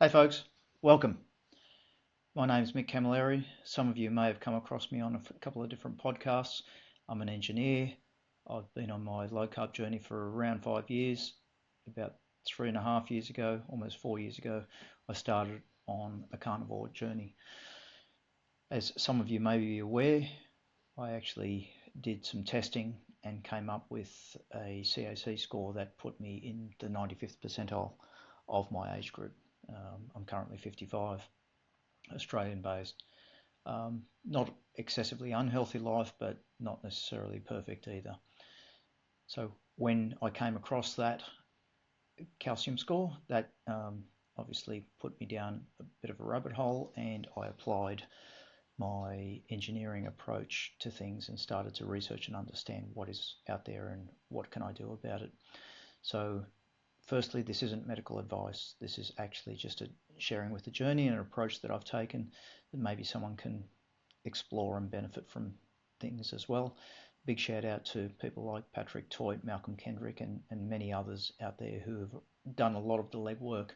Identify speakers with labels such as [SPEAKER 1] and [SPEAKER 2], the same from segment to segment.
[SPEAKER 1] Hey folks, welcome. My name is Mick Camilleri. Some of you may have come across me on a couple of different podcasts. I'm an engineer. I've been on my low carb journey for around 5 years. About 3.5 years ago, almost 4 years ago, I started on a carnivore journey. As some of you may be aware, I actually did some testing and came up with a CAC score that put me in the 95th percentile of my age group. I'm currently 55, Australian based. Not excessively unhealthy life, but not necessarily perfect either. So when I came across that calcium score, that obviously put me down a bit of a rabbit hole, and I applied my engineering approach to things and started to research and understand what is out there and what can I do about it. So firstly, this isn't medical advice. This is actually just a sharing with the journey and an approach that I've taken that maybe someone can explore and benefit from things as well. Big shout out to people like Patrick Toy, Malcolm Kendrick, and many others out there who have done a lot of the legwork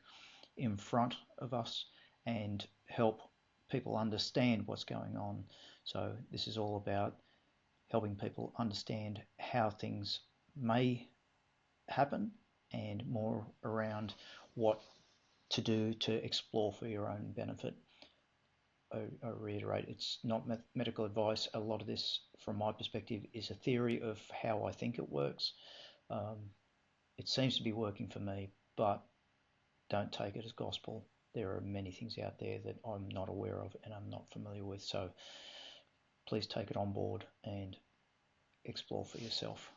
[SPEAKER 1] in front of us and help people understand what's going on. So this is all about helping people understand how things may happen and more around what to do to explore for your own benefit. I reiterate, it's not medical advice. A lot of this, from my perspective, is a theory of how I think it works. Um, it seems to be working for me, but don't take it as gospel. There are many things out there that I'm not aware of and I'm not familiar with. So please take it on board and explore for yourself.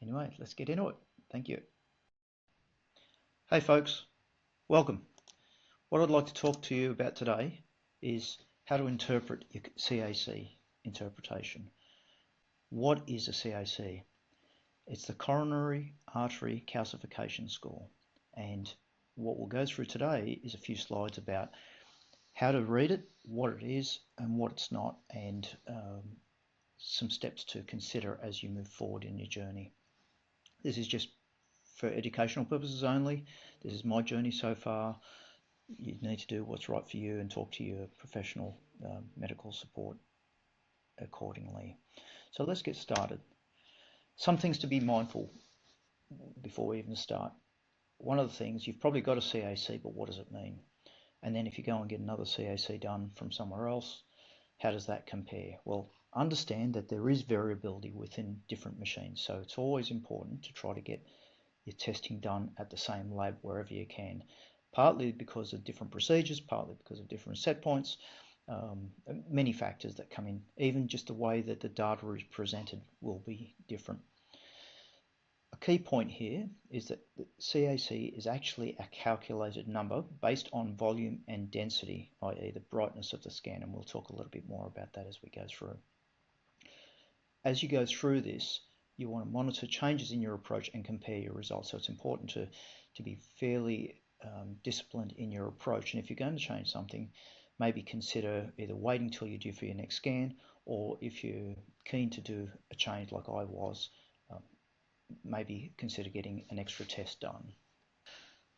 [SPEAKER 1] Anyway, let's get into it. Thank you. Hey folks, welcome. What I'd like to talk to you about today is how to interpret your CAC interpretation. What is a CAC? It's the coronary artery calcification score, and what we'll go through today is a few slides about how to read it, what it is and what it's not, and some steps to consider as you move forward in your journey. This is just for educational purposes only. This is my journey so far. You need to do what's right for you and talk to your professional medical support accordingly. So let's get started. Some things to be mindful before we even start. One of the things, you've probably got a CAC, but what does it mean? And then if you go and get another CAC done from somewhere else, how does that compare? Well, understand that there is variability within different machines. So it's always important to try to get your testing done at the same lab wherever you can. Partly because of different procedures, partly because of different set points, many factors that come in. Even just the way that the data is presented will be different. A key point here is that the CAC is actually a calculated number based on volume and density, i.e. the brightness of the scan, and we'll talk a little bit more about that as we go through. As you go through this, you want to monitor changes in your approach and compare your results. So it's important to be fairly disciplined in your approach. And if you're going to change something, maybe consider either waiting till you're due for your next scan, or if you're keen to do a change like I was, maybe consider getting an extra test done.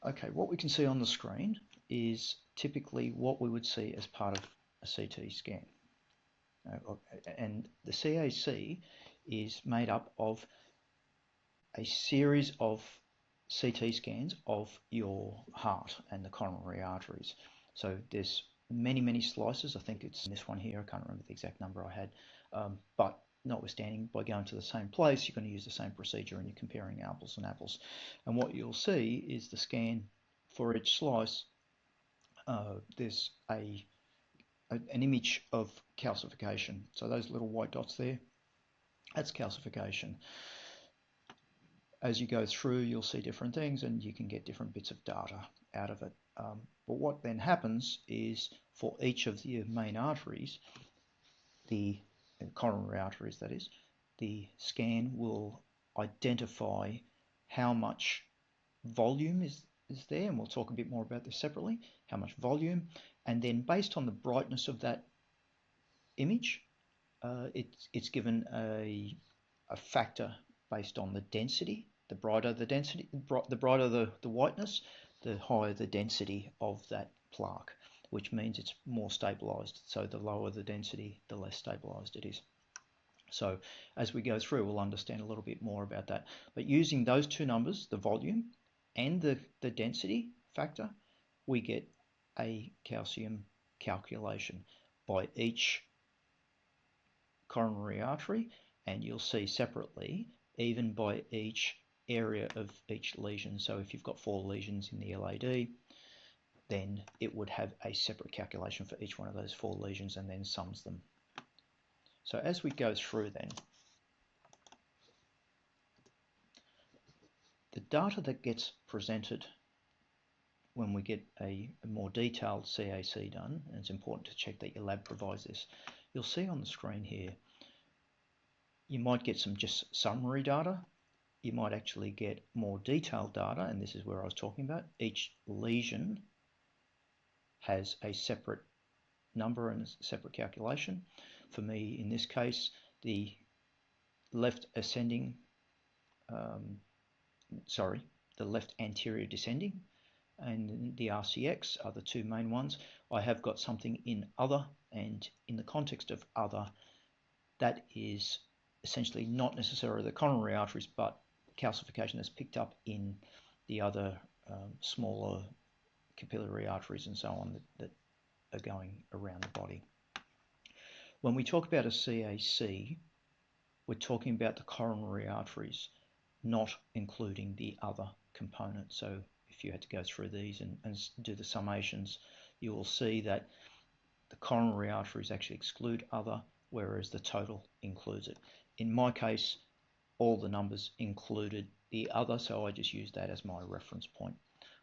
[SPEAKER 1] Okay, what we can see on the screen is typically what we would see as part of a CT scan. And the CAC is made up of a series of CT scans of your heart and the coronary arteries. So there's many slices. I think it's this one here. I can't remember the exact number I had, but notwithstanding, by going to the same place, you're going to use the same procedure and you're comparing apples and apples. And what you'll see is the scan for each slice. There's an image of calcification. So those little white dots there, that's calcification. As you go through, you'll see different things and you can get different bits of data out of it. But what then happens is for each of the main arteries, the coronary arteries that is, the scan will identify how much volume is there, and we'll talk a bit more about this separately, how much volume, and then based on the brightness of that image, it's given a factor based on the density. The brighter the density, the brighter the whiteness, the higher the density of that plaque, which means it's more stabilized. So the lower the density, the less stabilized it is. So as we go through, we'll understand a little bit more about that. But using those two numbers, the volume and the density factor, we get a calcium calculation by each coronary artery, and you'll see separately even by each area of each lesion. So if you've got 4 lesions in the LAD, then it would have a separate calculation for each one of those 4 lesions and then sums them. So as we go through then, the data that gets presented when we get a more detailed CAC done, and it's important to check that your lab provides this, you'll see on the screen here, you might get some just summary data. You might actually get more detailed data, and this is where I was talking about. Each lesion has a separate number and a separate calculation. For me, in this case, the left ascending, the left anterior descending and the RCX are the 2 main ones. I have got something in other, and in the context of other, that is essentially not necessarily the coronary arteries, but calcification that's picked up in the other smaller capillary arteries and so on that are going around the body. When we talk about a CAC, we're talking about the coronary arteries, not including the other component. So if you had to go through these and do the summations, you will see that the coronary arteries actually exclude other, whereas the total includes it. In my case, all the numbers included the other, so I just used that as my reference point.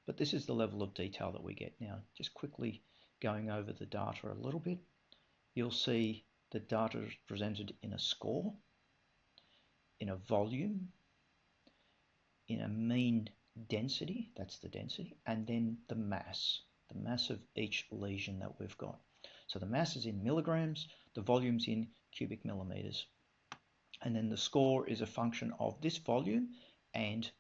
[SPEAKER 1] But this is the level of detail that we get now. Just quickly going over the data a little bit, you'll see the data is presented in a score, in a volume, in a mean density, that's the density, and then the mass of each lesion that we've got. So the mass is in milligrams, the volume's in cubic millimeters. And then the score is a function of this volume and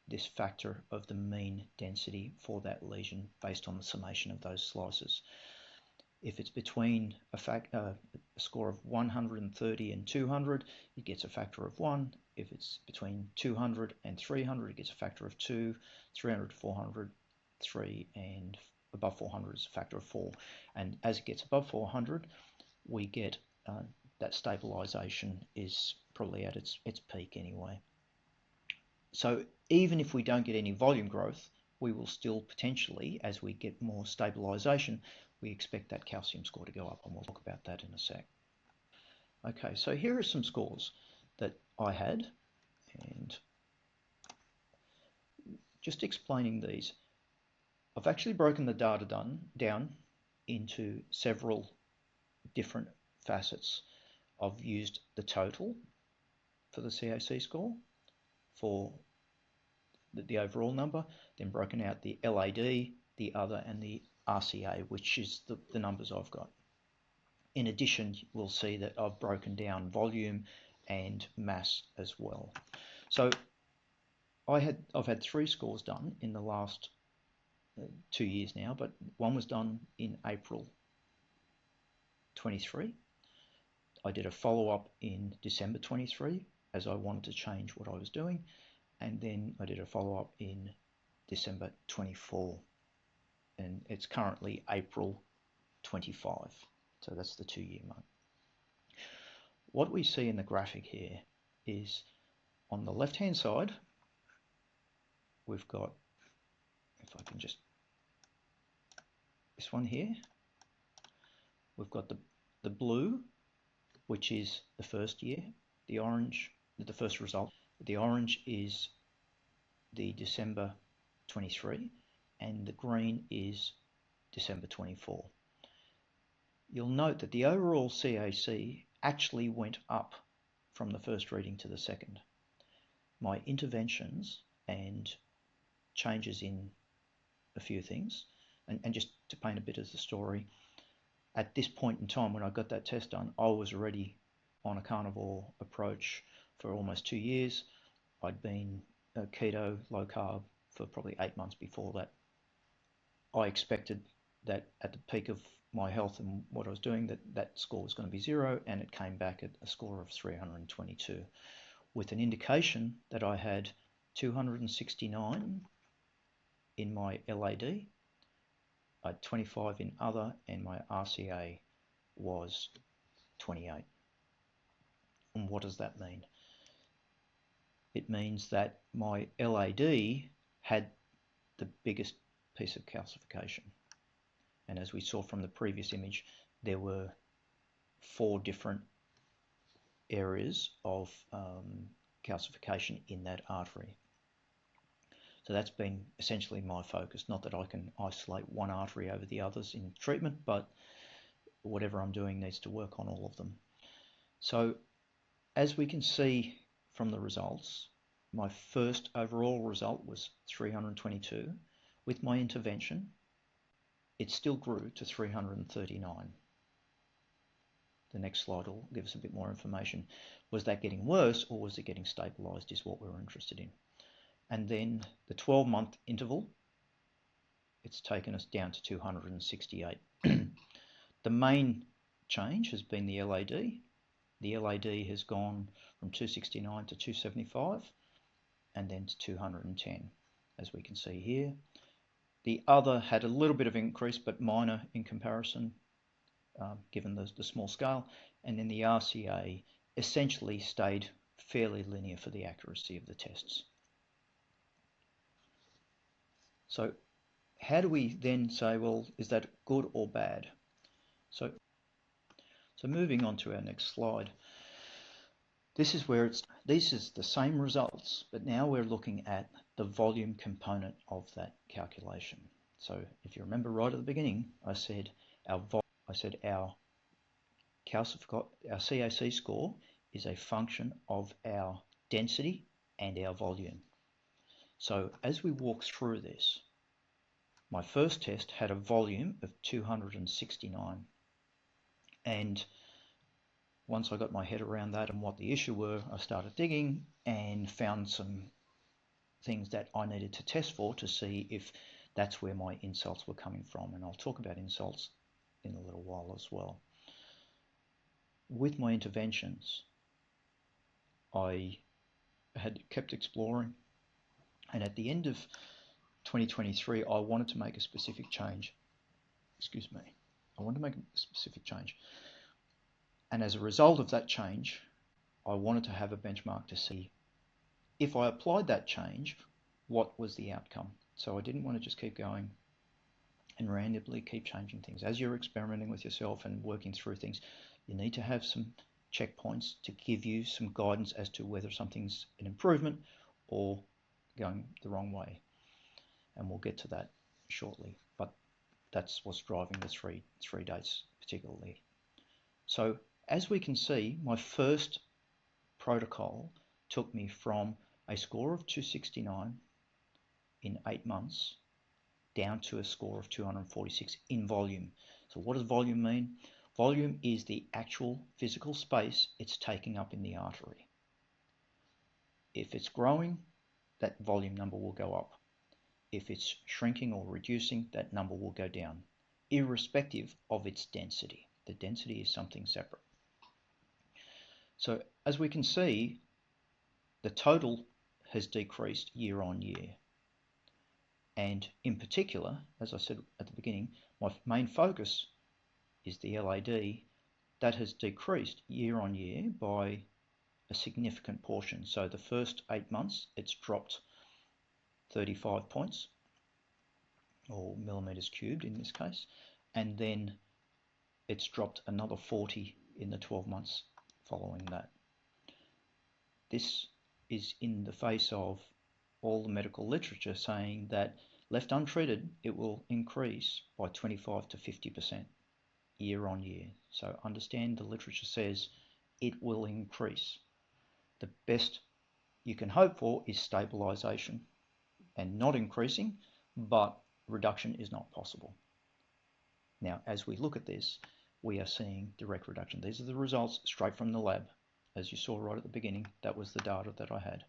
[SPEAKER 1] this factor of the mean density for that lesion based on the summation of those slices. If it's between a score of 130 and 200, it gets a factor of 1. If it's between 200 and 300, it gets a factor of 2. 300 to 400, 3, and above 400 is a factor of 4. And as it gets above 400, we get that stabilization is probably at its peak anyway. So even if we don't get any volume growth, we will still potentially, as we get more stabilization, we expect that calcium score to go up, and we'll talk about that in a sec. Okay, so here are some scores that I had, and just explaining these. I've actually broken the data down into several different facets. I've used the total for the CAC score, for the overall number, then broken out the LAD, the other, and the RCA, which is the numbers I've got. In addition, we'll see that I've broken down volume and mass as well. So I've had 3 scores done in the last 2 years now, but one was done in April 23. I did a follow-up in December 23 as I wanted to change what I was doing, and then I did a follow-up in December 24, and it's currently April 25, so that's the 2-year mark. What we see in the graphic here is on the left-hand side, we've got, if I can just, this one here, we've got the blue, which is the first year, the orange, the first result. The orange is the December 23, and the green is December 24. You'll note that the overall CAC actually went up from the first reading to the second. My interventions and changes in a few things, and just to paint a bit of the story, at this point in time when I got that test done, I was already on a carnivore approach for almost 2 years. I'd been keto, low carb for probably 8 months before that. I expected that at the peak of my health and what I was doing, that score was going to be 0, and it came back at a score of 322, with an indication that I had 269 in my LAD, I had 25 in other, and my RCA was 28. And what does that mean? It means that my LAD had the biggest piece of calcification. And as we saw from the previous image, there were 4 different areas of calcification in that artery. So that's been essentially my focus. Not that I can isolate one artery over the others in treatment, but whatever I'm doing needs to work on all of them. So as we can see from the results, my first overall result was 322. With my intervention, it still grew to 339. The next slide will give us a bit more information. Was that getting worse, or was it getting stabilized, is what we're interested in. And then the 12-month interval, it's taken us down to 268. The main change has been the LAD. The LAD has gone from 269 to 275 and then to 210, as we can see here. The other had a little bit of increase, but minor in comparison, given the small scale. And then the RCA essentially stayed fairly linear for the accuracy of the tests. So how do we then say, well, is that good or bad? So moving on to our next slide. This is where this is the same results, but now we're looking at the volume component of that calculation. So if you remember right at the beginning, I said our CAC score is a function of our density and our volume. So as we walk through this, my first test had a volume of 269, and once I got my head around that and what the issue were, I started digging and found some things that I needed to test for to see if that's where my insults were coming from, and I'll talk about insults in a little while as well. With my interventions, I had kept exploring, and at the end of 2023, I wanted to make a specific change. I wanted to make a specific change. And as a result of that change, I wanted to have a benchmark to see if I applied that change, what was the outcome. So I didn't want to just keep going and randomly keep changing things. As you're experimenting with yourself and working through things, you need to have some checkpoints to give you some guidance as to whether something's an improvement or going the wrong way. And we'll get to that shortly, but that's what's driving the three dates particularly. So as we can see, my first protocol took me from a score of 269 in 8 months down to a score of 246 in volume. So what does volume mean? Volume is the actual physical space it's taking up in the artery. If it's growing, that volume number will go up. If it's shrinking or reducing, that number will go down, irrespective of its density. The density is something separate. So as we can see, the total has decreased year on year. And in particular, as I said at the beginning, my main focus is the LAD. That has decreased year on year by a significant portion. So the first 8 months, it's dropped 35 points, or millimeters cubed in this case, and then it's dropped another 40 in the 12 months following that. This is in the face of all the medical literature saying that left untreated, it will increase by 25 to 50% year on year. So understand the literature says it will increase. The best you can hope for is stabilization and not increasing, but reduction is not possible. Now, as we look at this, we are seeing direct reduction. These are the results straight from the lab. As you saw right at the beginning, that was the data that I had.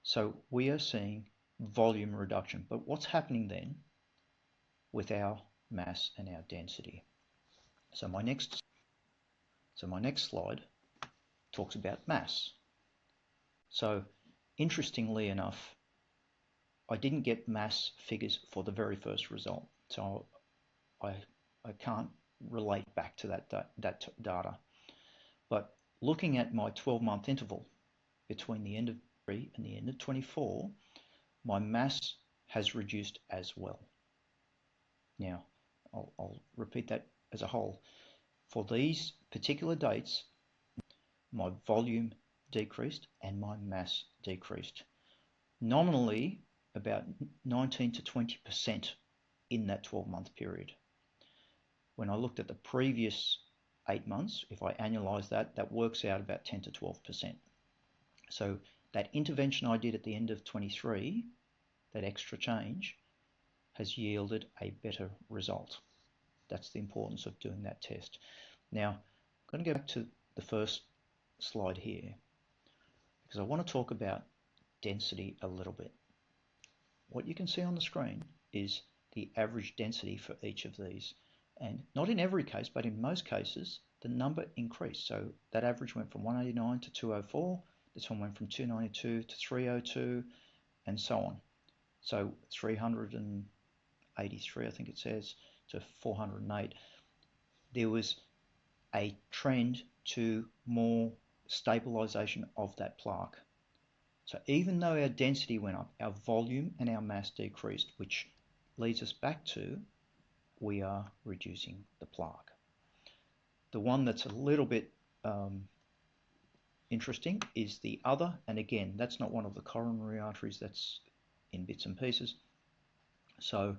[SPEAKER 1] So we are seeing volume reduction. But what's happening then with our mass and our density. So my next slide talks about mass. So interestingly enough, I didn't get mass figures for the very first result, so I can't relate back to that data. But looking at my 12-month interval between the end of 3 and the end of 24, my mass has reduced as well. Now, I'll repeat that as a whole. For these particular dates, my volume decreased and my mass decreased. Nominally, about 19 to 20% in that 12-month period. When I looked at the previous 8 months, if I annualize that, that works out about 10 to 12%. So that intervention I did at the end of 23, that extra change, has yielded a better result. That's the importance of doing that test. Now, I'm going to go back to the first slide here because I want to talk about density a little bit. What you can see on the screen is the average density for each of these. And not in every case, but in most cases, the number increased. So that average went from 189 to 204. This one went from 292 to 302, and so on. So 383, I think it says, to 408. There was a trend to more stabilization of that plaque. So even though our density went up, our volume and our mass decreased, which leads us back to we are reducing the plaque. The one that's a little bit interesting is the other, and again, that's not one of the coronary arteries, that's in bits and pieces. So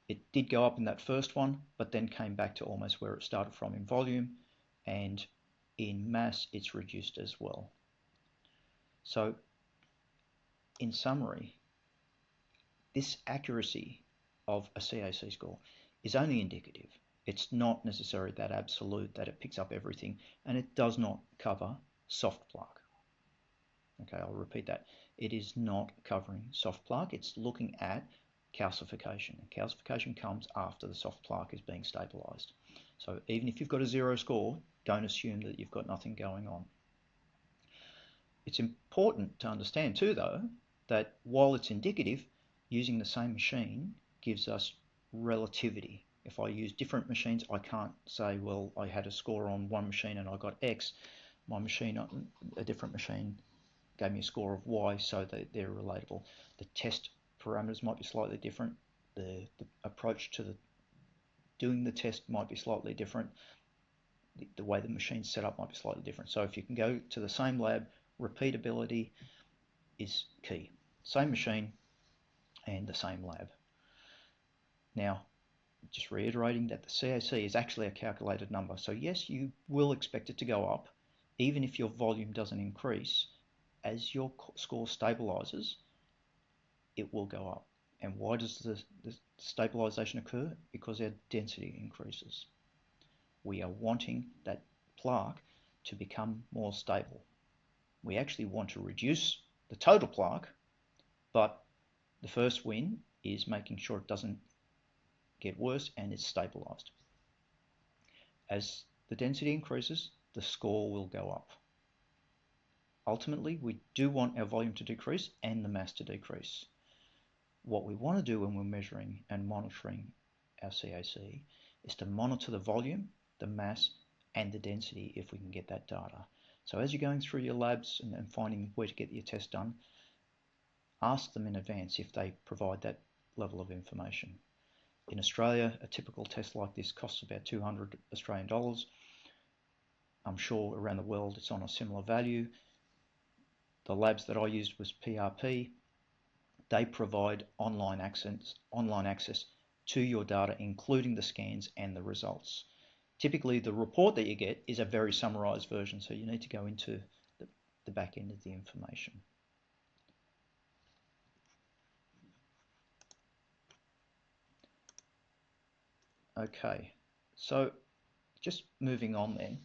[SPEAKER 1] it did go up in that first one, but then came back to almost where it started from in volume, and in mass it's reduced as well. So in summary, this accuracy of a CAC score is only indicative. It's not necessarily that absolute that it picks up everything, and it does not cover soft plaque. Okay, I'll repeat that. It is not covering soft plaque. It's looking at calcification. And calcification comes after the soft plaque is being stabilized. So even if you've got a 0 score, don't assume that you've got nothing going on. It's important to understand too, though, that while it's indicative, using the same machine gives us relativity. If I use different machines, I can't say, well, I had a score on one machine and I got X. My machine, a different machine, gave me a score of Y, so they're relatable. The test parameters might be slightly different. The approach to doing the test might be slightly different. The way the machine's set up might be slightly different. So if you can go to the same lab, repeatability is key. Same machine and the same lab. Now, just reiterating that the CAC is actually a calculated number. So yes, you will expect it to go up, even if your volume doesn't increase. As your score stabilizes, it will go up. And why does the stabilization occur? Because our density increases. We are wanting that plaque to become more stable. We actually want to reduce the total plaque, but the first win is making sure it doesn't get worse and it's stabilized. As the density increases, the score will go up. Ultimately, we do want our volume to decrease and the mass to decrease. What we want to do when we're measuring and monitoring our CAC is to monitor the volume, the mass, and the density if we can get that data. So as you're going through your labs and finding where to get your test done, ask them in advance if they provide that level of information. In Australia, a typical test like this costs about 200 Australian dollars. I'm sure around the world it's on a similar value. The labs that I used was PRP. They provide online access to your data, including the scans and the results. Typically, the report that you get is a very summarized version, so you need to go into the back end of the information. Okay, so just moving on then,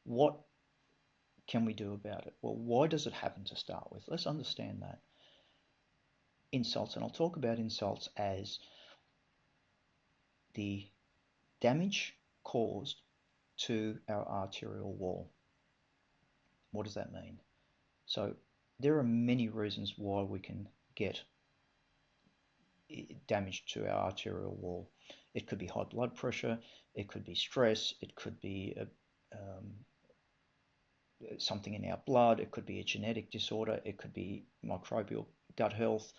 [SPEAKER 1] what can we do about it? Well, why does it happen to start with? Let's understand that. Insults, and I'll talk about insults as the damage caused to our arterial wall. What does that mean? So there are many reasons why we can get damage to our arterial wall. It could be high blood pressure, it could be stress, it could be something in our blood, it could be a genetic disorder, it could be microbial gut health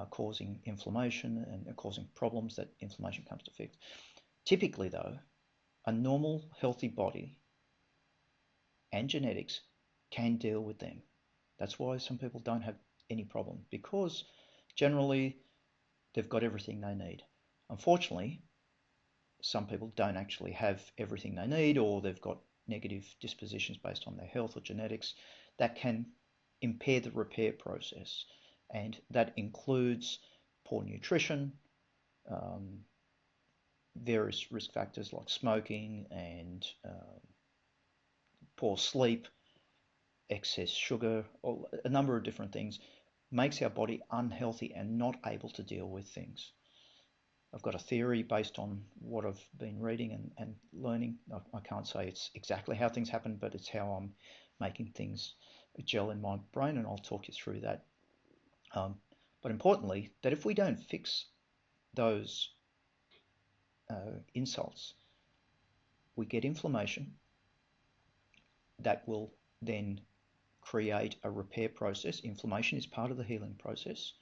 [SPEAKER 1] causing inflammation and causing problems that inflammation comes to fix. Typically though, a normal healthy body and genetics can deal with them. That's why some people don't have any problem, because generally they've got everything they need. Unfortunately, some people don't actually have everything they need, or they've got negative dispositions based on their health or genetics that can impair the repair process. And that includes poor nutrition, various risk factors like smoking and poor sleep, excess sugar, or a number of different things makes our body unhealthy and not able to deal with things. I've got a theory based on what I've been reading and learning. I can't say it's exactly how things happen, but it's how I'm making things gel in my brain, and I'll talk you through that. But importantly, that if we don't fix those insults, we get inflammation that will then create a repair process. Inflammation is part of the healing process.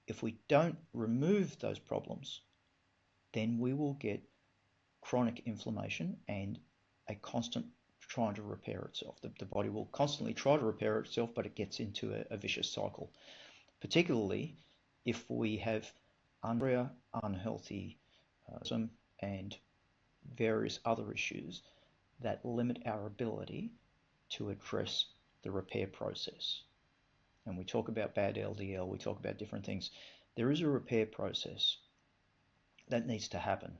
[SPEAKER 1] If we don't remove those problems, then we will get chronic inflammation and a constant trying to repair itself. The body will constantly try to repair itself, but it gets into a vicious cycle, particularly if we have unhealthy and various other issues that limit our ability to address the repair process. And we talk about bad LDL, we talk about different things. There is a repair process that needs to happen.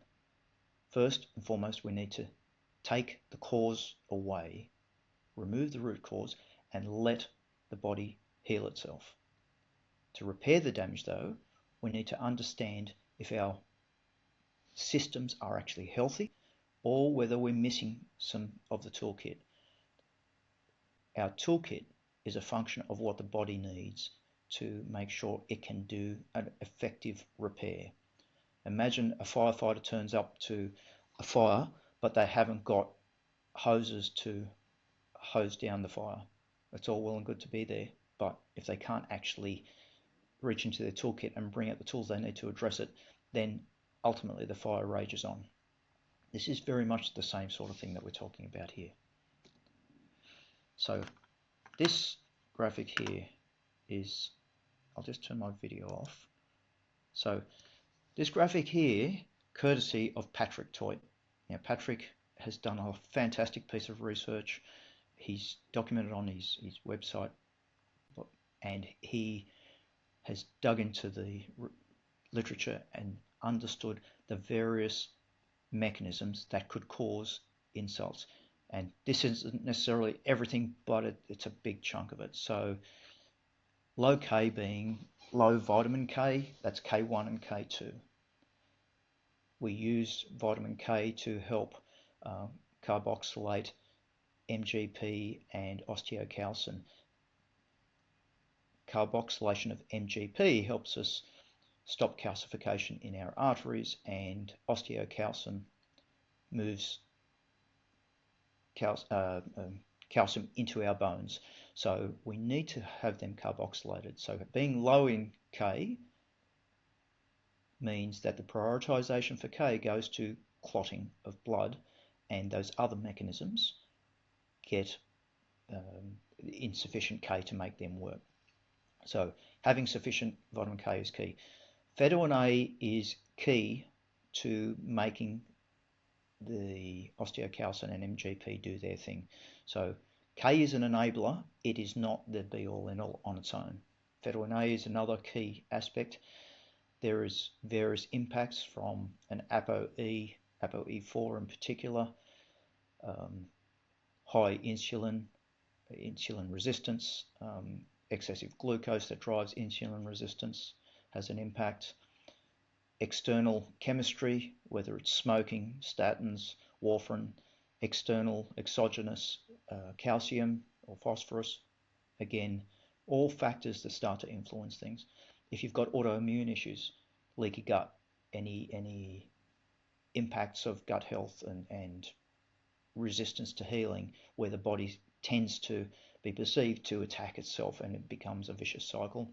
[SPEAKER 1] First and foremost, we need to take the cause away, remove the root cause, and let the body heal itself. To repair the damage, though, we need to understand if our systems are actually healthy or whether we're missing some of the toolkit. Our toolkit is a function of what the body needs to make sure it can do an effective repair. Imagine a firefighter turns up to a fire, but they haven't got hoses to hose down the fire. It's all well and good to be there, but if they can't actually reach into their toolkit and bring out the tools they need to address it, then ultimately the fire rages on. This is very much the same sort of thing that we're talking about here. So this graphic here is, I'll just turn my video off. So this graphic here, courtesy of Patrick Toit. Now Patrick has done a fantastic piece of research. He's documented on his website, and he has dug into the literature and understood the various mechanisms that could cause insults. And this isn't necessarily everything, but it's a big chunk of it. So low K being low vitamin K, that's K1 and K2. We use vitamin K to help carboxylate MGP and osteocalcin. Carboxylation of MGP helps us stop calcification in our arteries, and osteocalcin moves calcium into our bones. So we need to have them carboxylated. So being low in K means that the prioritization for K goes to clotting of blood, and those other mechanisms get insufficient K to make them work. So having sufficient vitamin K is key. Vitamin A is key to making the osteocalcin and MGP do their thing. So K is an enabler, it is not the be-all end-all on its own. Vitamin A is another key aspect. There is various impacts from an ApoE, ApoE4 in particular, high insulin resistance, excessive glucose that drives insulin resistance has an impact. external chemistry, whether it's smoking, statins, warfarin, external exogenous calcium or phosphorus, again, all factors that start to influence things. If you've got autoimmune issues, leaky gut, any impacts of gut health and resistance to healing, where the body tends to be perceived to attack itself and it becomes a vicious cycle.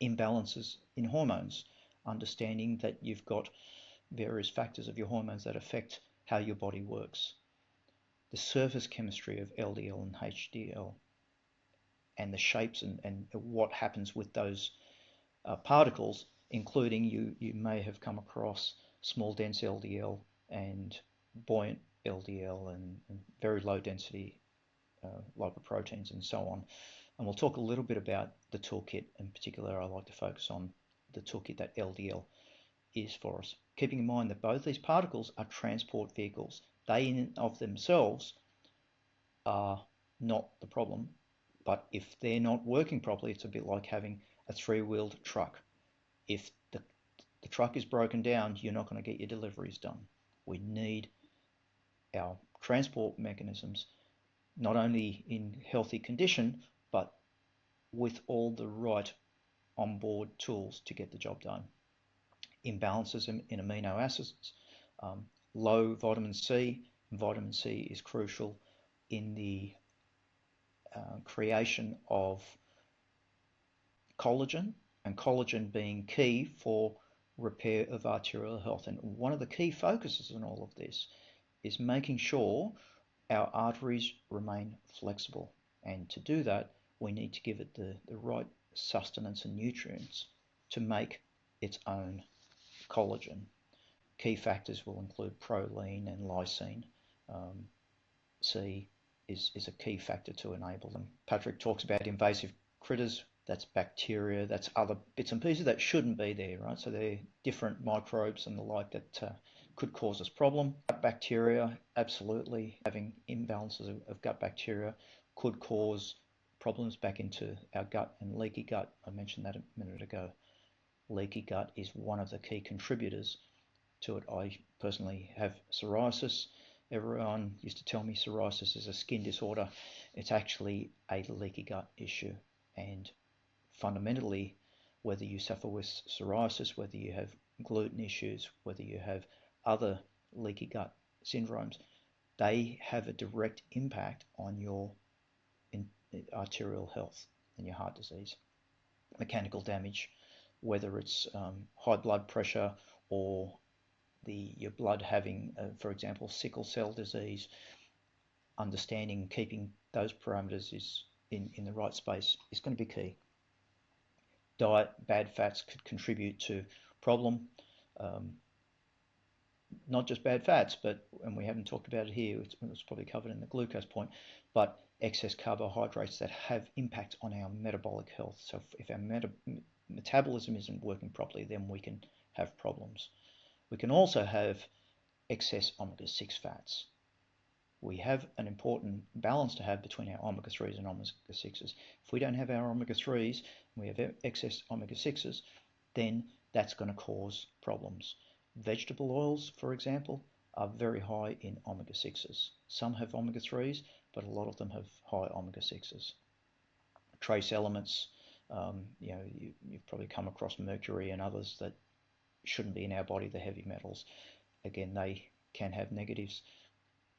[SPEAKER 1] Imbalances in hormones, understanding that you've got various factors of your hormones that affect how your body works. The surface chemistry of LDL and HDL and the shapes and what happens with those particles, including you may have come across small dense LDL and buoyant LDL and very low density lipoproteins and so on. And we'll talk a little bit about the toolkit. In particular, I like to focus on the toolkit that LDL is for us. Keeping in mind that both these particles are transport vehicles. They in and of themselves are not the problem, but if they're not working properly, it's a bit like having a three-wheeled truck. If the truck is broken down, you're not going to get your deliveries done. We need our transport mechanisms not only in healthy condition, but with all the right onboard tools to get the job done. Imbalances in amino acids, low vitamin C. Vitamin C is crucial in the creation of collagen, and collagen being key for repair of arterial health. And one of the key focuses in all of this is making sure our arteries remain flexible. And to do that, we need to give it the right sustenance and nutrients to make its own collagen. Key factors will include proline and lysine. C is a key factor to enable them. Patrick talks about invasive critters. That's bacteria, that's other bits and pieces that shouldn't be there, right? So they're different microbes and the like that could cause us problem. Gut bacteria, absolutely. Having imbalances of gut bacteria could cause problems back into our gut and leaky gut. I mentioned that a minute ago. Leaky gut is one of the key contributors to it. I personally have psoriasis. Everyone used to tell me psoriasis is a skin disorder. It's actually a leaky gut issue. And fundamentally, whether you suffer with psoriasis, whether you have gluten issues, whether you have other leaky gut syndromes, they have a direct impact on your arterial health and your heart disease. Mechanical damage, whether it's high blood pressure or your blood having, for example, sickle cell disease, understanding keeping those parameters is in the right space is going to be key. Diet, bad fats could contribute to problem. Not just bad fats, but, and we haven't talked about it here, it's probably covered in the glucose point, but excess carbohydrates that have impact on our metabolic health. So if our metabolism isn't working properly, then we can have problems. We can also have excess omega-6 fats. We have an important balance to have between our omega-3s and omega-6s. If we don't have our omega-3s, we have excess omega-6s, then that's going to cause problems. Vegetable oils, for example, are very high in omega-6s. Some have omega-3s, but a lot of them have high omega-6s. Trace elements, you've probably come across mercury and others that shouldn't be in our body, the heavy metals. Again, they can have negatives.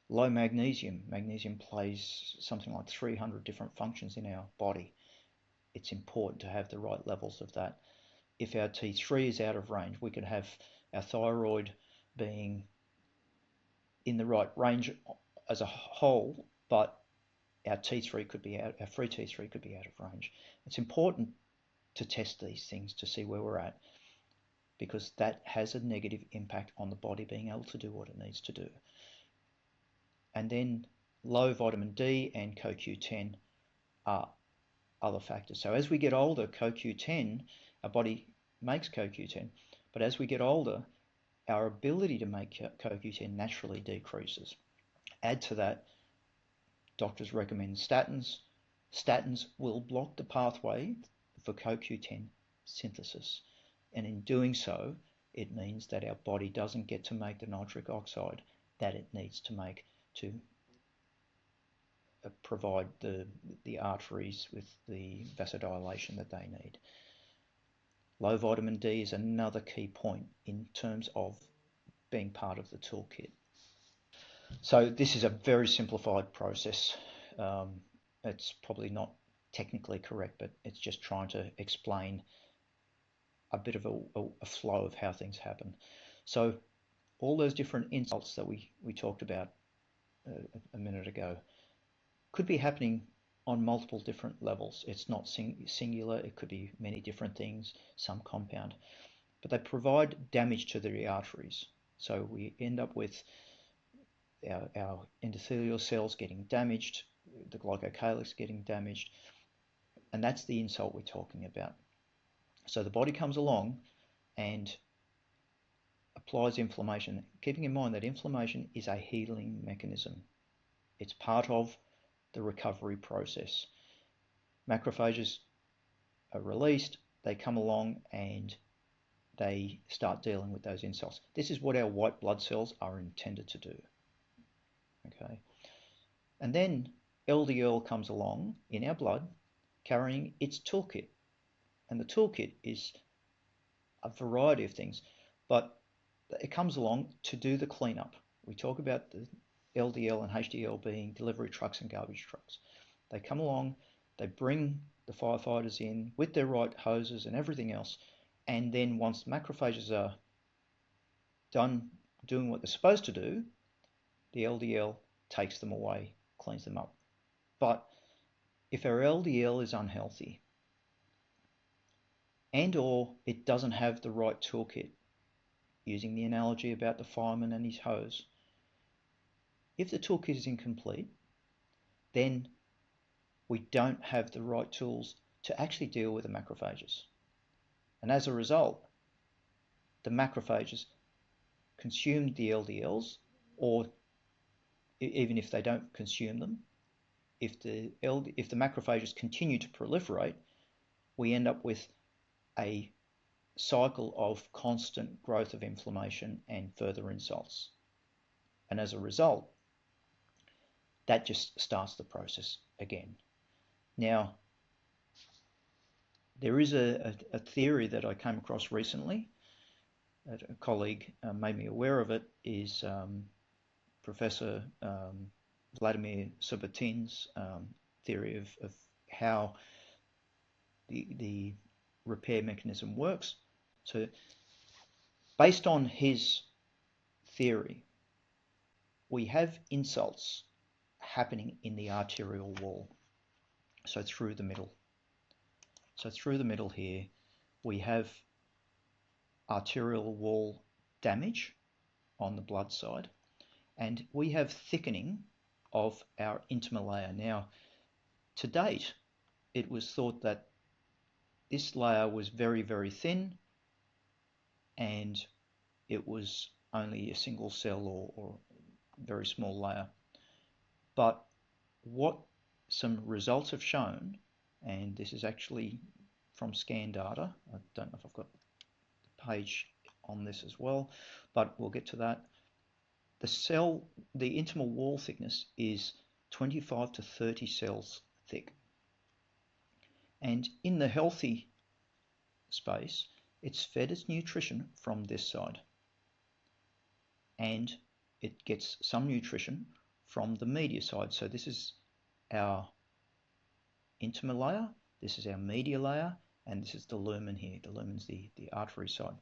[SPEAKER 1] Low magnesium. Magnesium plays something like 300 different functions in our body. It's important to have the right levels of that. If our T3 is out of range, we could have our thyroid being in the right range as a whole, but our T3 could be out, our free T3 could be out of range. It's important to test these things to see where we're at, because that has a negative impact on the body being able to do what it needs to do. And then low vitamin D and CoQ10 are other factors. So as we get older, CoQ10, our body makes CoQ10, but as we get older, our ability to make CoQ10 naturally decreases. Add to that, doctors recommend statins. Statins will block the pathway for CoQ10 synthesis, and in doing so, it means that our body doesn't get to make the nitric oxide that it needs to make to provide the arteries with the vasodilation that they need. Low vitamin D is another key point in terms of being part of the toolkit. So this is a very simplified process. It's probably not technically correct, but it's just trying to explain a bit of a flow of how things happen. So all those different insults that we talked about a minute ago could be happening on multiple different levels. It's not singular, it could be many different things, some compound, but they provide damage to the arteries. So we end up with our endothelial cells getting damaged, the glycocalyx getting damaged, and that's the insult we're talking about. So the body comes along and applies inflammation, keeping in mind that inflammation is a healing mechanism. It's part of the recovery process. Macrophages are released, they come along and they start dealing with those insults. This is what our white blood cells are intended to do. Okay, and then LDL comes along in our blood carrying its toolkit, and the toolkit is a variety of things, but it comes along to do the cleanup. We talk about the LDL and HDL being delivery trucks and garbage trucks. They come along, they bring the firefighters in with their right hoses and everything else, and then once the macrophages are done doing what they're supposed to do, the LDL takes them away, cleans them up. But if our LDL is unhealthy and or it doesn't have the right toolkit, using the analogy about the fireman and his hose, if the toolkit is incomplete, then we don't have the right tools to actually deal with the macrophages. And as a result, the macrophages consume the LDLs, or even if they don't consume them, if the macrophages continue to proliferate, we end up with a cycle of constant growth of inflammation and further insults. And as a result, that just starts the process again. Now, there is a theory that I came across recently, that a colleague made me aware of it, is Professor Vladimir Subotin's theory of how the repair mechanism works. So based on his theory, we have insults happening in the arterial wall, so through the middle. So through the middle here, we have arterial wall damage on the blood side, and we have thickening of our intima layer. Now, to date, it was thought that this layer was very, very thin, and it was only a single cell or very small layer. But what some results have shown, and this is actually from scan data, I don't know if I've got the page on this as well, but we'll get to that. The intimal wall thickness is 25 to 30 cells thick. And in the healthy space, it's fed its nutrition from this side. And it gets some nutrition from the media side. So this is our intima layer, this is our media layer, and this is the lumen here. The lumen's the artery side.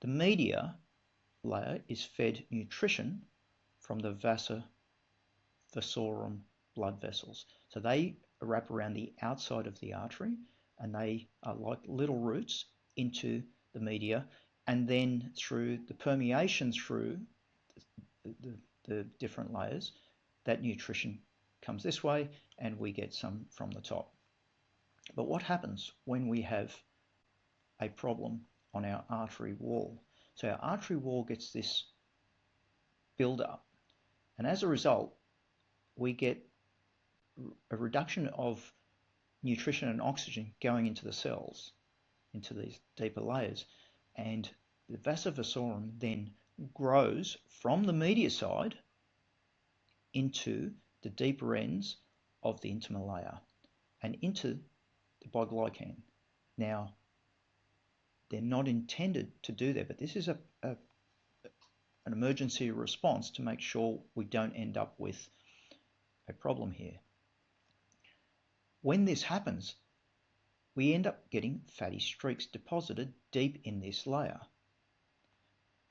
[SPEAKER 1] The media layer is fed nutrition from the vasa vasorum blood vessels. So they wrap around the outside of the artery, and they are like little roots into the media, and then through the permeation through the different layers, that nutrition comes this way and we get some from the top. But what happens when we have a problem on our artery wall? So our artery wall gets this build up, and as a result we get a reduction of nutrition and oxygen going into the cells, into these deeper layers. And the vasa vasorum then grows from the media side into the deeper ends of the intima layer and into the biglycan. Now, they're not intended to do that, but this is an emergency response to make sure we don't end up with a problem here. When this happens, we end up getting fatty streaks deposited deep in this layer.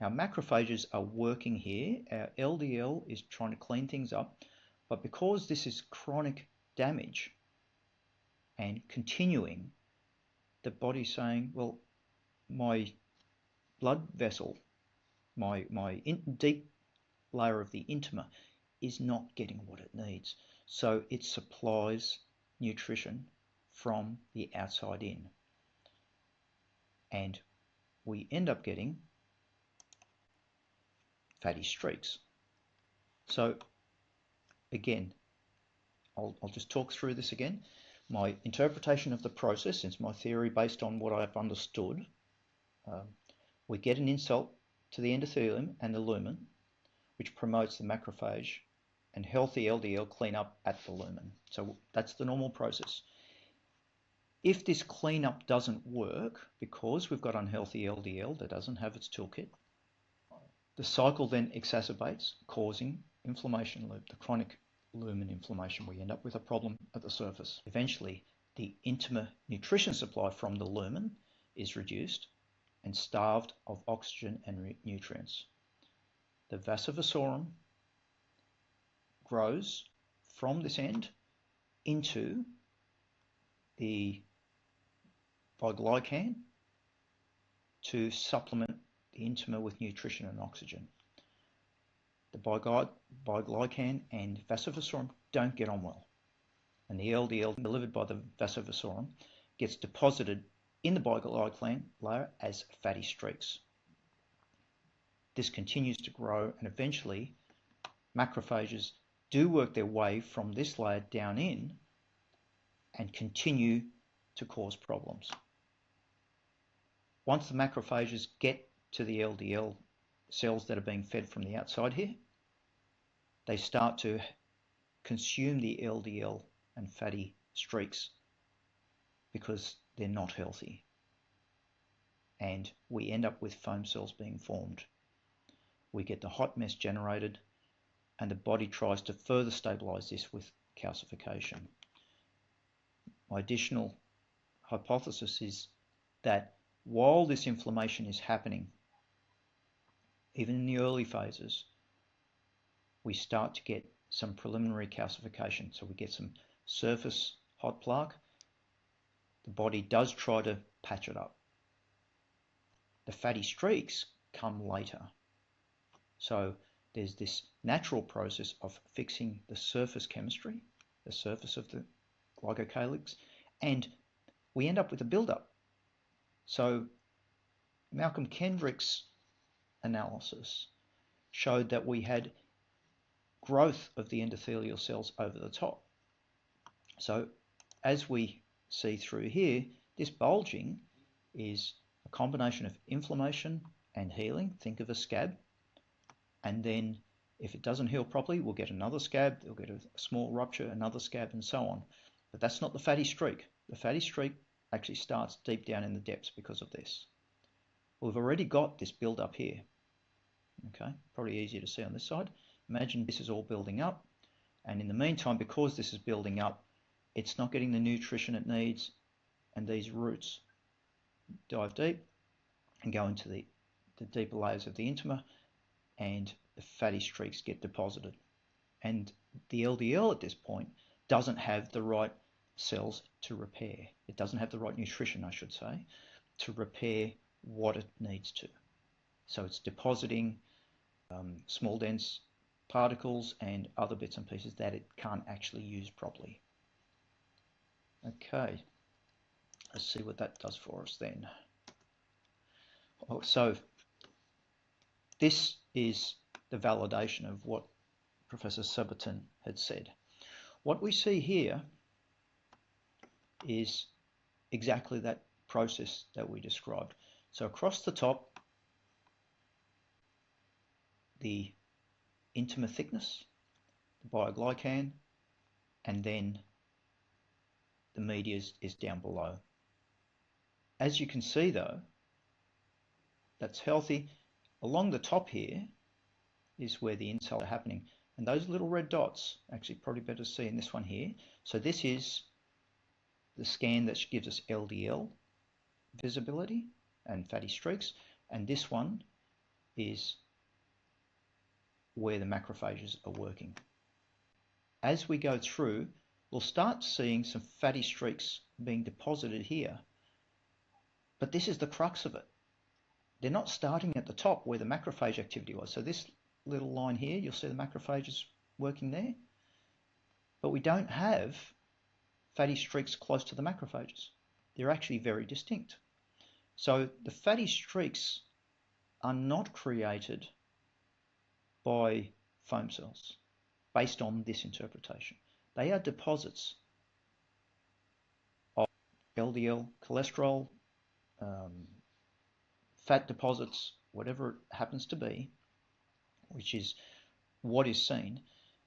[SPEAKER 1] Our macrophages are working here. Our LDL is trying to clean things up, but because this is chronic damage and continuing, the body's saying, well, my blood vessel, my deep layer of the intima is not getting what it needs. So it supplies nutrition from the outside in. And we end up getting fatty streaks. So again, I'll just talk through this again. My interpretation of the process, since my theory based on what I've understood, we get an insult to the endothelium and the lumen, which promotes the macrophage and healthy LDL cleanup at the lumen. So that's the normal process. If this cleanup doesn't work because we've got unhealthy LDL that doesn't have its toolkit, the cycle then exacerbates, causing inflammation loop, the chronic lumen inflammation. We end up with a problem at the surface. Eventually, the intima nutrition supply from the lumen is reduced and starved of oxygen and nutrients. The vasa vasorum grows from this end into the biglycan to supplement the intima with nutrition and oxygen. The biglycan and vasa vasorum don't get on well, and the LDL delivered by the vasa vasorum gets deposited in the biglycan layer as fatty streaks. This continues to grow, and eventually macrophages do work their way from this layer down in and continue to cause problems. Once the macrophages get to the LDL cells that are being fed from the outside here, they start to consume the LDL and fatty streaks because they're not healthy. And we end up with foam cells being formed. We get the hot mess generated, and the body tries to further stabilize this with calcification. My additional hypothesis is that while this inflammation is happening, even in the early phases, we start to get some preliminary calcification. So we get some surface hot plaque. The body does try to patch it up. The fatty streaks come later. So there's this natural process of fixing the surface chemistry, the surface of the glycocalyx, and we end up with a buildup. So Malcolm Kendrick's analysis showed that we had growth of the endothelial cells over the top. So as we see through here, this bulging is a combination of inflammation and healing. Think of a scab. And then if it doesn't heal properly, we'll get another scab, we'll get a small rupture, another scab, and so on. But that's not the fatty streak. The fatty streak actually starts deep down in the depths because of this. We've already got this build up here. Okay, probably easier to see on this side. Imagine this is all building up, and in the meantime, because this is building up, it's not getting the nutrition it needs, and these roots dive deep and go into the deeper layers of the intima, and the fatty streaks get deposited. And the LDL at this point doesn't have the right cells to repair. It doesn't have the right nutrition, I should say, to repair what it needs to. So it's depositing small dense particles and other bits and pieces that it can't actually use properly. Okay, let's see what that does for us then. So this is the validation of what Professor Surbiton had said. What we see here is exactly that process that we described. So across the top, the intima thickness, the bioglycan, and then the media is down below. As you can see though, that's healthy. Along the top here is where the insults are happening. And those little red dots, actually probably better to see in this one here. So this is the scan that gives us LDL visibility and fatty streaks. And this one is where the macrophages are working. As we go through, we'll start seeing some fatty streaks being deposited here. But this is the crux of it. They're not starting at the top where the macrophage activity was. So this little line here, you'll see the macrophages working there. But we don't have fatty streaks close to the macrophages. They're actually very distinct. So the fatty streaks are not created by foam cells based on this interpretation. They are deposits of LDL, cholesterol, fat deposits, whatever it happens to be, which is what is seen.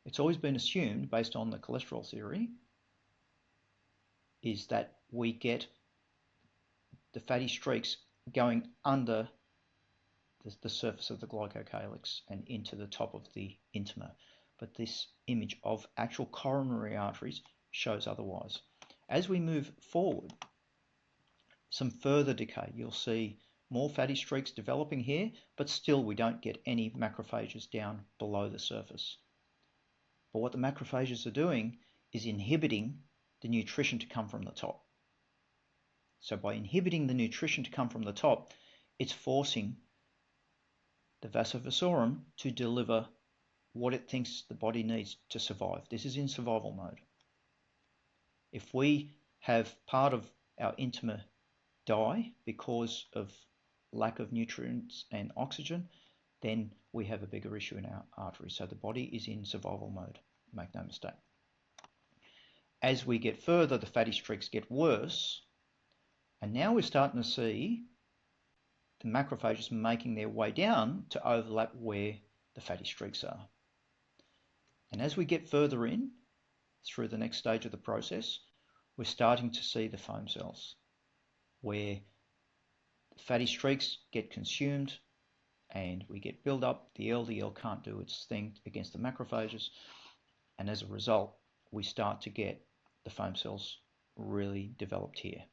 [SPEAKER 1] It's always been assumed, based on the cholesterol theory, is that we get the fatty streaks going under the surface of the glycocalyx and into the top of the intima. But this image of actual coronary arteries shows otherwise. As we move forward, some further decay, you'll see more fatty streaks developing here, but still we don't get any macrophages down below the surface. But what the macrophages are doing is inhibiting the nutrition to come from the top. So by inhibiting the nutrition to come from the top, it's forcing the vasa vasorum to deliver what it thinks the body needs to survive. This is in survival mode. If we have part of our intima die because of lack of nutrients and oxygen, then we have a bigger issue in our arteries. So the body is in survival mode, make no mistake. As we get further, the fatty streaks get worse, and now we're starting to see the macrophages making their way down to overlap where the fatty streaks are. And as we get further in through the next stage of the process, we're starting to see the foam cells, where the fatty streaks get consumed and we get build up. The LDL can't do its thing against the macrophages, and as a result, we start to get the foam cells really developed here.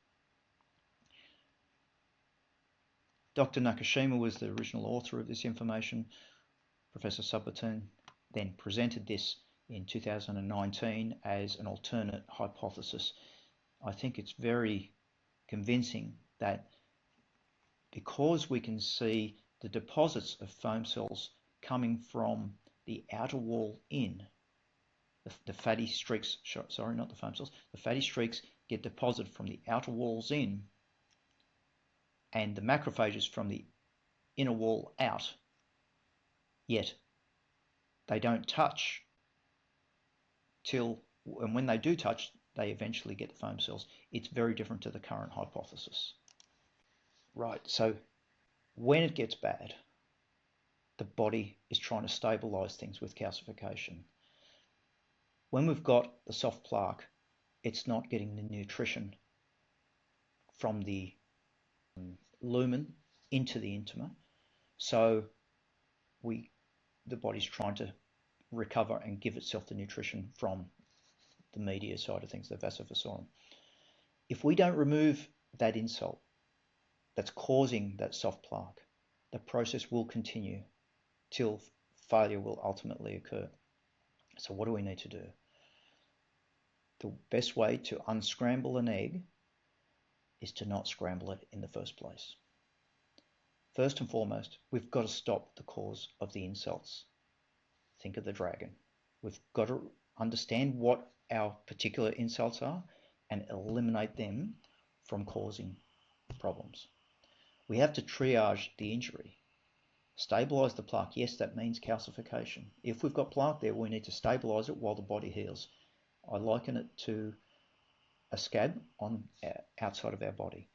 [SPEAKER 1] Dr. Nakashima was the original author of this information. Professor Sabatin then presented this in 2019 as an alternate hypothesis. I think it's very convincing that because we can see the deposits of foam cells coming from the outer wall in, the fatty streaks, sorry, not the foam cells, the fatty streaks get deposited from the outer walls in, and the macrophages from the inner wall out, yet they don't touch and when they do touch, they eventually get the foam cells. It's very different to the current hypothesis. Right, so when it gets bad, the body is trying to stabilize things with calcification. When we've got the soft plaque, it's not getting the nutrition from the lumen into the intima, so the body's trying to recover and give itself the nutrition from the media side of things, the vasa vasorum. If we don't remove that insult that's causing that soft plaque, the process will continue till failure will ultimately occur. So what do we need to do? The best way to unscramble an egg is to not scramble it in the first place. First and foremost, we've got to stop the cause of the insults. Think of the dragon. We've got to understand what our particular insults are and eliminate them from causing problems. We have to triage the injury. Stabilize the plaque. Yes, that means calcification. If we've got plaque there, we need to stabilize it while the body heals. I liken it to a scab on outside of our body.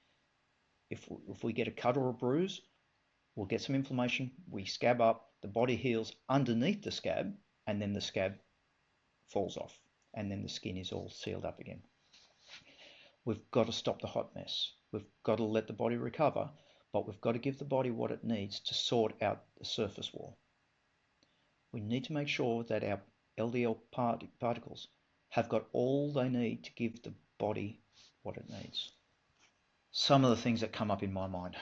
[SPEAKER 1] if we get a cut or a bruise, we'll get some inflammation, we scab up, the body heals underneath the scab, and then the scab falls off, and then the skin is all sealed up again. We've got to stop the hot mess. We've got to let the body recover, but we've got to give the body what it needs to sort out the surface wall. We need to make sure that our LDL particles have got all they need to give the body what it needs. Some of the things that come up in my mind.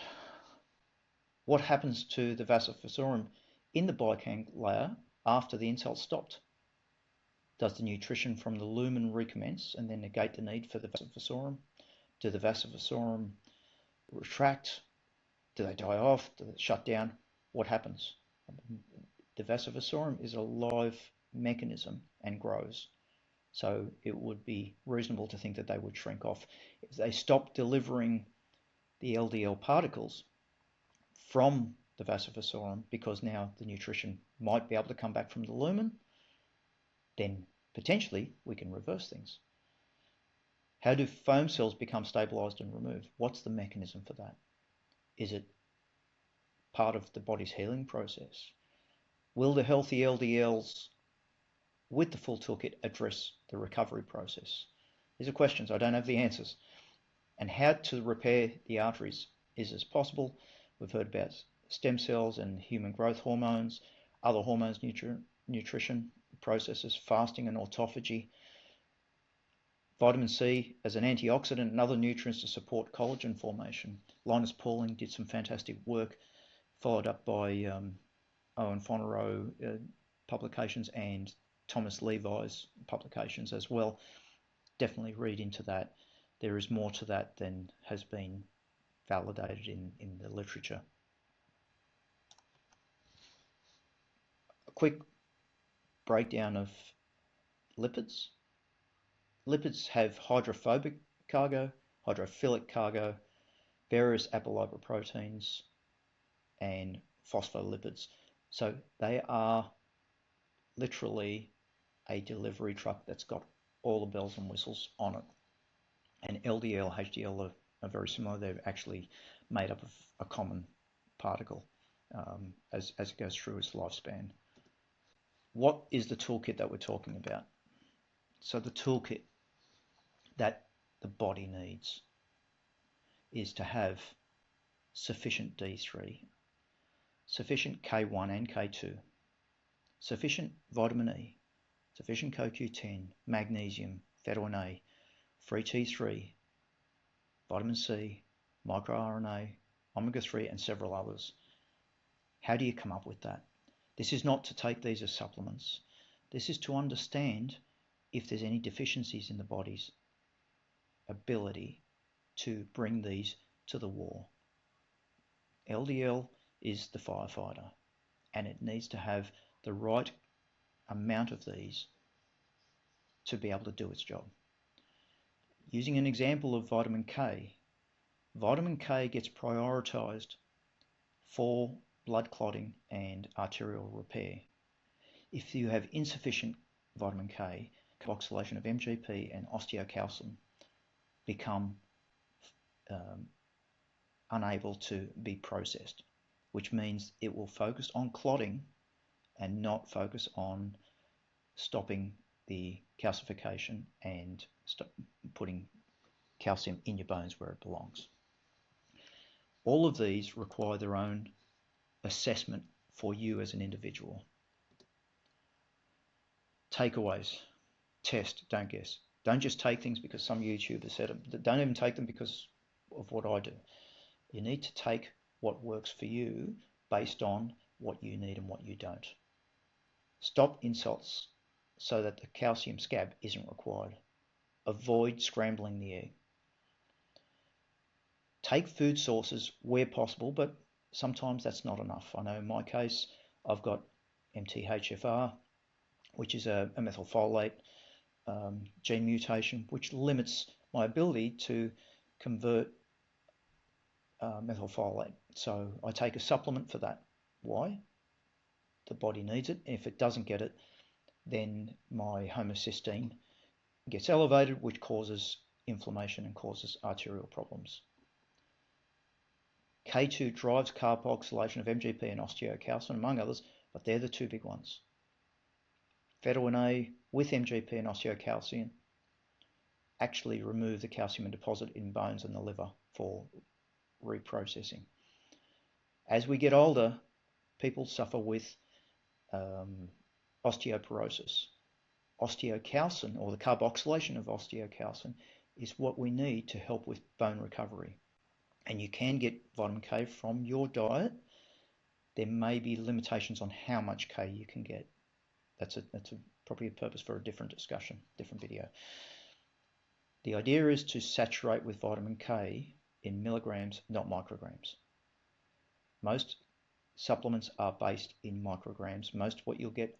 [SPEAKER 1] What happens to the vasa vasorum in the bicang layer after the insult stopped? Does the nutrition from the lumen recommence and then negate the need for the vasa vasorum? Do the vasa vasorum retract? Do they die off? Do they shut down? What happens? The vasa vasorum is a live mechanism and grows. So it would be reasonable to think that they would shrink off. If they stop delivering the LDL particles from the vasa vasorum, because now the nutrition might be able to come back from the lumen, then potentially we can reverse things. How do foam cells become stabilized and removed? What's the mechanism for that? Is it part of the body's healing process? Will the healthy LDLs with the full toolkit address the recovery process? These are questions. I don't have the answers. And how to repair the arteries is as possible. We've heard about stem cells and human growth hormones, other hormones, nutrition processes, fasting and autophagy. Vitamin C as an antioxidant and other nutrients to support collagen formation. Linus Pauling did some fantastic work, followed up by Owen Fonerow publications and Thomas Levi's publications as well. Definitely read into that. There is more to that than has been validated in the literature. A quick breakdown of lipids. Lipids have hydrophobic cargo, hydrophilic cargo, various apolipoproteins, and phospholipids. So they are literally a delivery truck that's got all the bells and whistles on it. And LDL, HDL are very similar. They're actually made up of a common particle as it goes through its lifespan. What is the toolkit that we're talking about? So the toolkit that the body needs is to have sufficient D3, sufficient K1 and K2, sufficient vitamin E, sufficient CoQ10, magnesium, vitamin A, free T3, vitamin C, microRNA, omega-3, and several others. How do you come up with that? This is not to take these as supplements. This is to understand if there's any deficiencies in the body's ability to bring these to the war. LDL is the firefighter, and it needs to have the right amount of these to be able to do its job. Using an example of vitamin K gets prioritized for blood clotting and arterial repair. If you have insufficient vitamin K, carboxylation of MGP and osteocalcin become unable to be processed, which means it will focus on clotting and not focus on stopping the calcification and putting calcium in your bones where it belongs. All of these require their own assessment for you as an individual. Takeaways: test, don't guess. Don't just take things because some YouTuber said it. Don't even take them because of what I do. You need to take what works for you based on what you need and what you don't. Stop insults so that the calcium scab isn't required. Avoid scrambling the egg. Take food sources where possible, but sometimes that's not enough. I know in my case, I've got MTHFR, which is a methylfolate gene mutation, which limits my ability to convert methylfolate. So I take a supplement for that. Why? The body needs it. If it doesn't get it, then my homocysteine gets elevated, which causes inflammation and causes arterial problems. K2 drives carboxylation of MGP and osteocalcin, among others, but they're the two big ones. Phenytoin A with MGP and osteocalcin actually remove the calcium and deposit in bones and the liver for reprocessing. As we get older, people suffer with osteoporosis. Osteocalcin, or the carboxylation of osteocalcin, is what we need to help with bone recovery. And you can get vitamin K from your diet. There may be limitations on how much K you can get. That's probably a purpose for a different discussion, different video. The idea is to saturate with vitamin K in milligrams, not micrograms. Most supplements are based in micrograms. Most what you'll get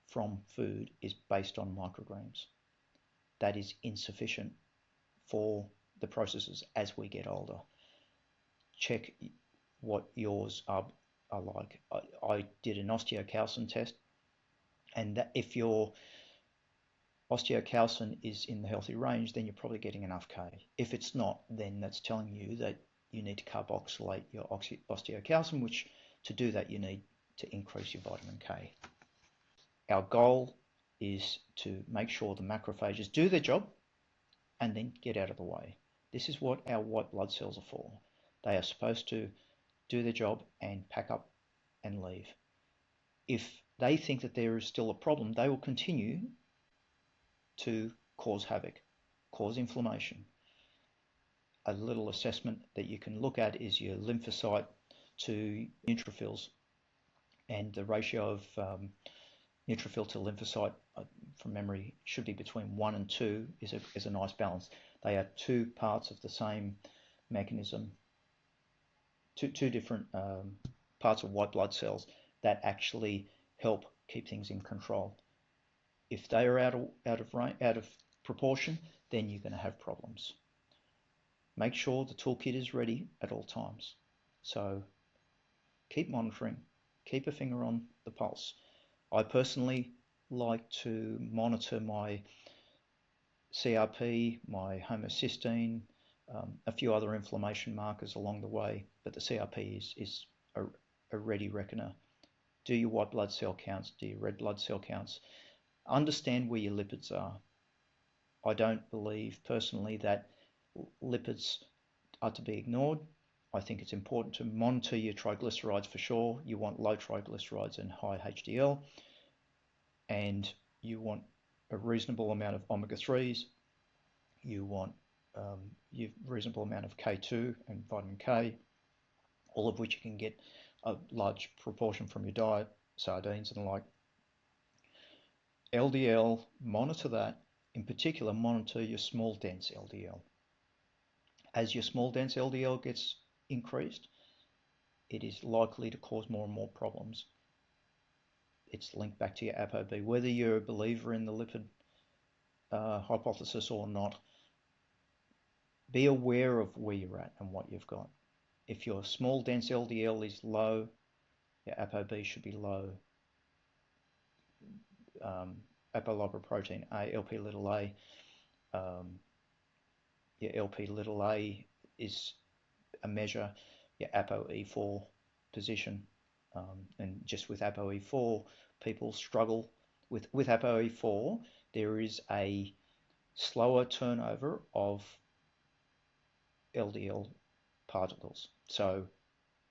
[SPEAKER 1] from food is based on micrograms. That is insufficient for the processes as we get older. Check what yours are like. I did an osteocalcin test, and that if your osteocalcin is in the healthy range, then you're probably getting enough K. If it's not, then that's telling you that you need to carboxylate your osteocalcin, which to do that you need to increase your vitamin K. Our goal is to make sure the macrophages do their job and then get out of the way. This is what our white blood cells are for. They are supposed to do their job and pack up and leave. If they think that there is still a problem, they will continue to cause havoc, cause inflammation. A little assessment that you can look at is your lymphocyte to neutrophils, and the ratio of neutrophil to lymphocyte, from memory, should be between 1 and 2 is a nice balance. They are two parts of the same mechanism, two different parts of white blood cells that actually help keep things in control. If they are out of proportion, then you're going to have problems. Make sure the toolkit is ready at all times. So keep monitoring, keep a finger on the pulse. I personally like to monitor my CRP, my homocysteine, a few other inflammation markers along the way, but the CRP is a ready reckoner. Do your white blood cell counts, do your red blood cell counts. Understand where your lipids are. I don't believe personally that lipids are to be ignored. I think it's important to monitor your triglycerides for sure. You want low triglycerides and high HDL, and you want a reasonable amount of omega-3s. You want your reasonable amount of K2 and vitamin K, all of which you can get a large proportion from your diet, sardines and the like. LDL, monitor that. In particular, monitor your small dense LDL. As your small dense LDL gets increased, it is likely to cause more and more problems. It's linked back to your ApoB. Whether you're a believer in the lipid hypothesis or not, be aware of where you're at and what you've got. If your small dense LDL is low, your ApoB should be low. Apolipoprotein A, LP little a, your LP little a is a measure, your ApoE4 position, and just with ApoE4, people struggle with ApoE4. There is a slower turnover of LDL particles. So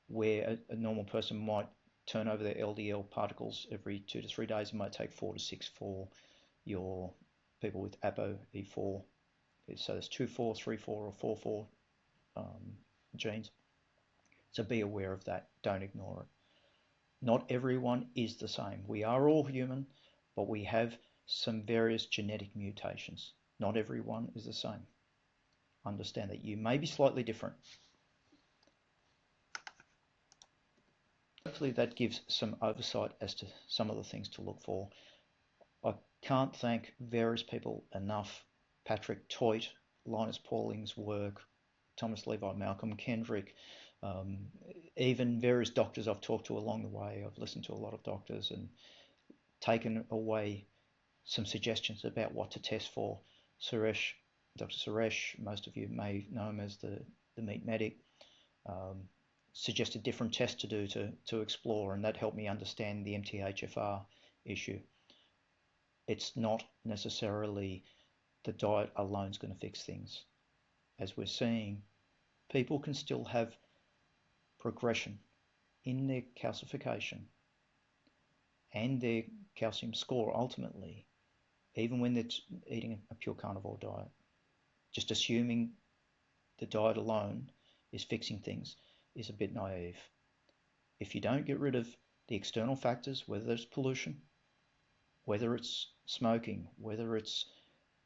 [SPEAKER 1] where a normal person might turn over their LDL particles every 2 to 3 days, it might take 4 to 6 for your people with ApoE4. So there's 2,4, 3,4, or 4,4 genes. So be aware of that. Don't ignore it. Not everyone is the same. We are all human, but we have some various genetic mutations. Not everyone is the same. Understand that you may be slightly different. Hopefully that gives some oversight as to some of the things to look for. I can't thank various people enough. Patrick Toit, Linus Pauling's work, Thomas Levi, Malcolm Kendrick, even various doctors I've talked to along the way. I've listened to a lot of doctors and taken away some suggestions about what to test for. Suresh, Dr. Suresh, most of you may know him as the meat medic. suggest a different test to do to explore, and that helped me understand the MTHFR issue. It's not necessarily the diet alone is going to fix things. As we're seeing, people can still have progression in their calcification and their calcium score ultimately, even when they're eating a pure carnivore diet. Just assuming the diet alone is fixing things is a bit naive. If you don't get rid of the external factors, whether it's pollution, whether it's smoking, whether it's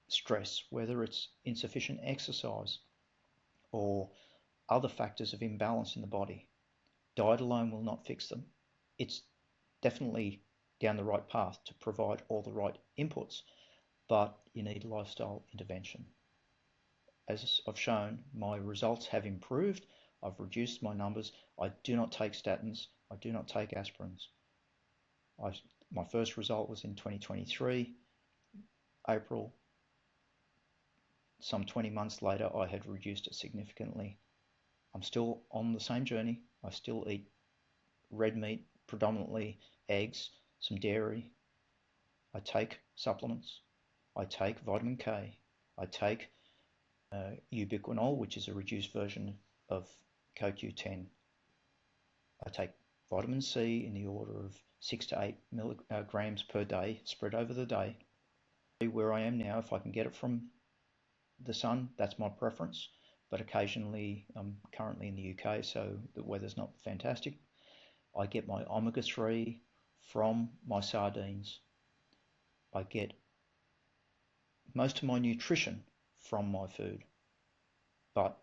[SPEAKER 1] stress, whether it's insufficient exercise, or other factors of imbalance in the body, diet alone will not fix them. It's definitely down the right path to provide all the right inputs, but you need lifestyle intervention. As I've shown, my results have improved. I've reduced my numbers. I do not take statins. I do not take aspirins. My first result was in 2023, April. Some 20 months later, I had reduced it significantly. I'm still on the same journey. I still eat red meat, predominantly eggs, some dairy. I take supplements. I take vitamin K. I take ubiquinol, which is a reduced version of CoQ10. I take vitamin C in the order of 6 to 8 milligrams per day, spread over the day. Where I am now, if I can get it from the sun, that's my preference. But occasionally, I'm currently in the UK, so the weather's not fantastic. I get my omega-3 from my sardines. I get most of my nutrition from my food. But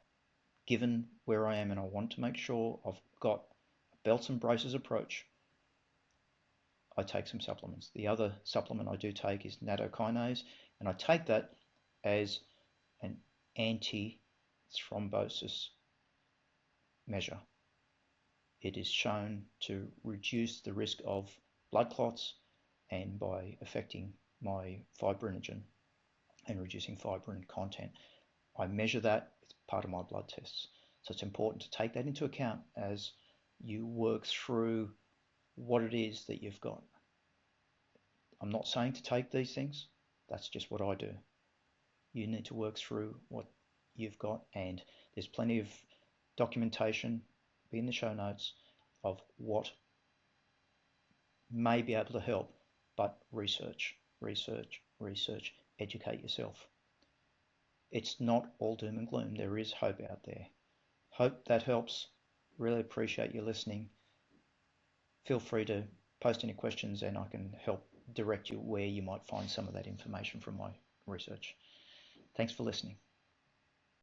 [SPEAKER 1] given where I am and I want to make sure I've got a belts and braces approach, I take some supplements. The other supplement I do take is nattokinase, and I take that as an anti-thrombosis measure. It is shown to reduce the risk of blood clots, and by affecting my fibrinogen and reducing fibrin content. I measure that, it's part of my blood tests. So it's important to take that into account as you work through what it is that you've got. I'm not saying to take these things, that's just what I do. You need to work through what you've got, and there's plenty of documentation, be in the show notes, of what may be able to help, but research, educate yourself. It's not all doom and gloom. There is hope out there. Hope that helps. Really appreciate you listening. Feel free to post any questions and I can help direct you where you might find some of that information from my research. Thanks for listening.